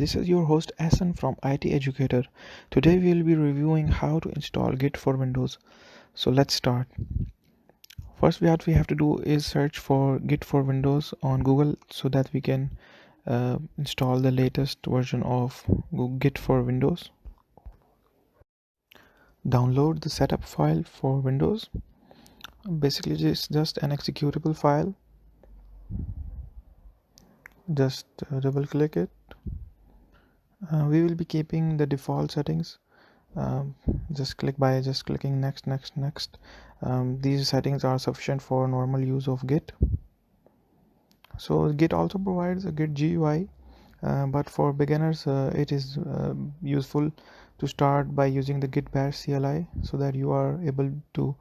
This is your host Asan from IT Educator. Today we will be reviewing how to install Git for Windows. So let's start. First what we have to do is search for Git for Windows on Google so that we can install the latest version of Git for Windows. Download the setup file for Windows. Basically it's just an executable file. Just double click it. We will be keeping the default settings. Just clicking next. These settings are sufficient for normal use of Git. So Git also provides a Git GUI, but for beginners it is useful to start by using the Git bash CLI so that you are able to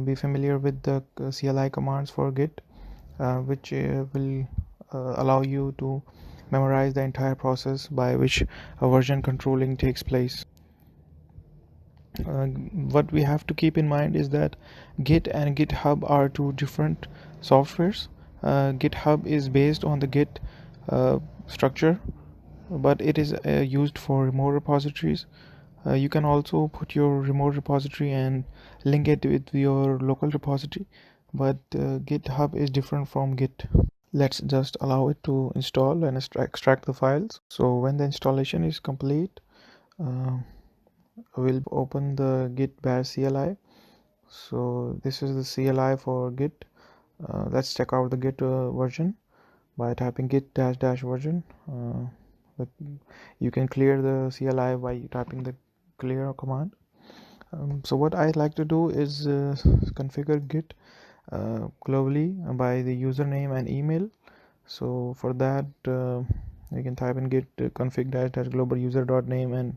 be familiar with the CLI commands for Git, which will allow you to memorize the entire process by which a version controlling takes place. What we have to keep in mind is that Git and GitHub are two different softwares. GitHub is based on the Git structure, but it is used for remote repositories. You can also put your remote repository and link it with your local repository, but GitHub is different from Git. Let's just allow it to install and extract the files. So when the installation is complete, we'll open the Git bash CLI. So this is the CLI for Git. Let's check out the Git version by typing git dash dash version. You can clear the CLI by typing the clear command. So what I like to do is configure Git globally by the username and email. So for that you can type in git config dash dash global user.name and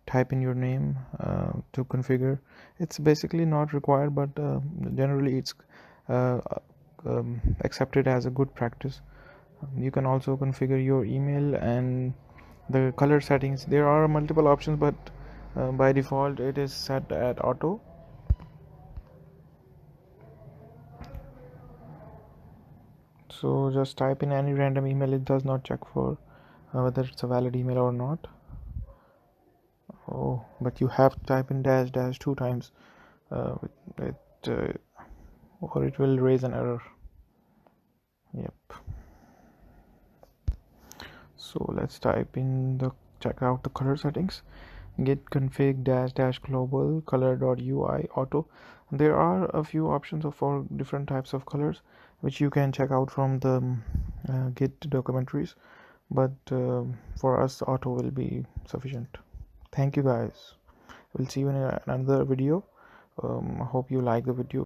type in your name to configure. It's basically not required, but generally it's uh, accepted as a good practice. You can also configure your email and the color settings. There are multiple options, but by default it is set at auto. So just type in any random email. It does not check for whether it's a valid email or not. Oh, but you have to type in dash dash 2 times. It or it will raise an error. Yep. So let's type in the check out the color settings. Git config dash dash global color.ui auto. There are a few options for different types of colors which you can check out from the Git documentaries, but for us auto will be sufficient. Thank you guys. We'll see you in another video. Hope you like the video.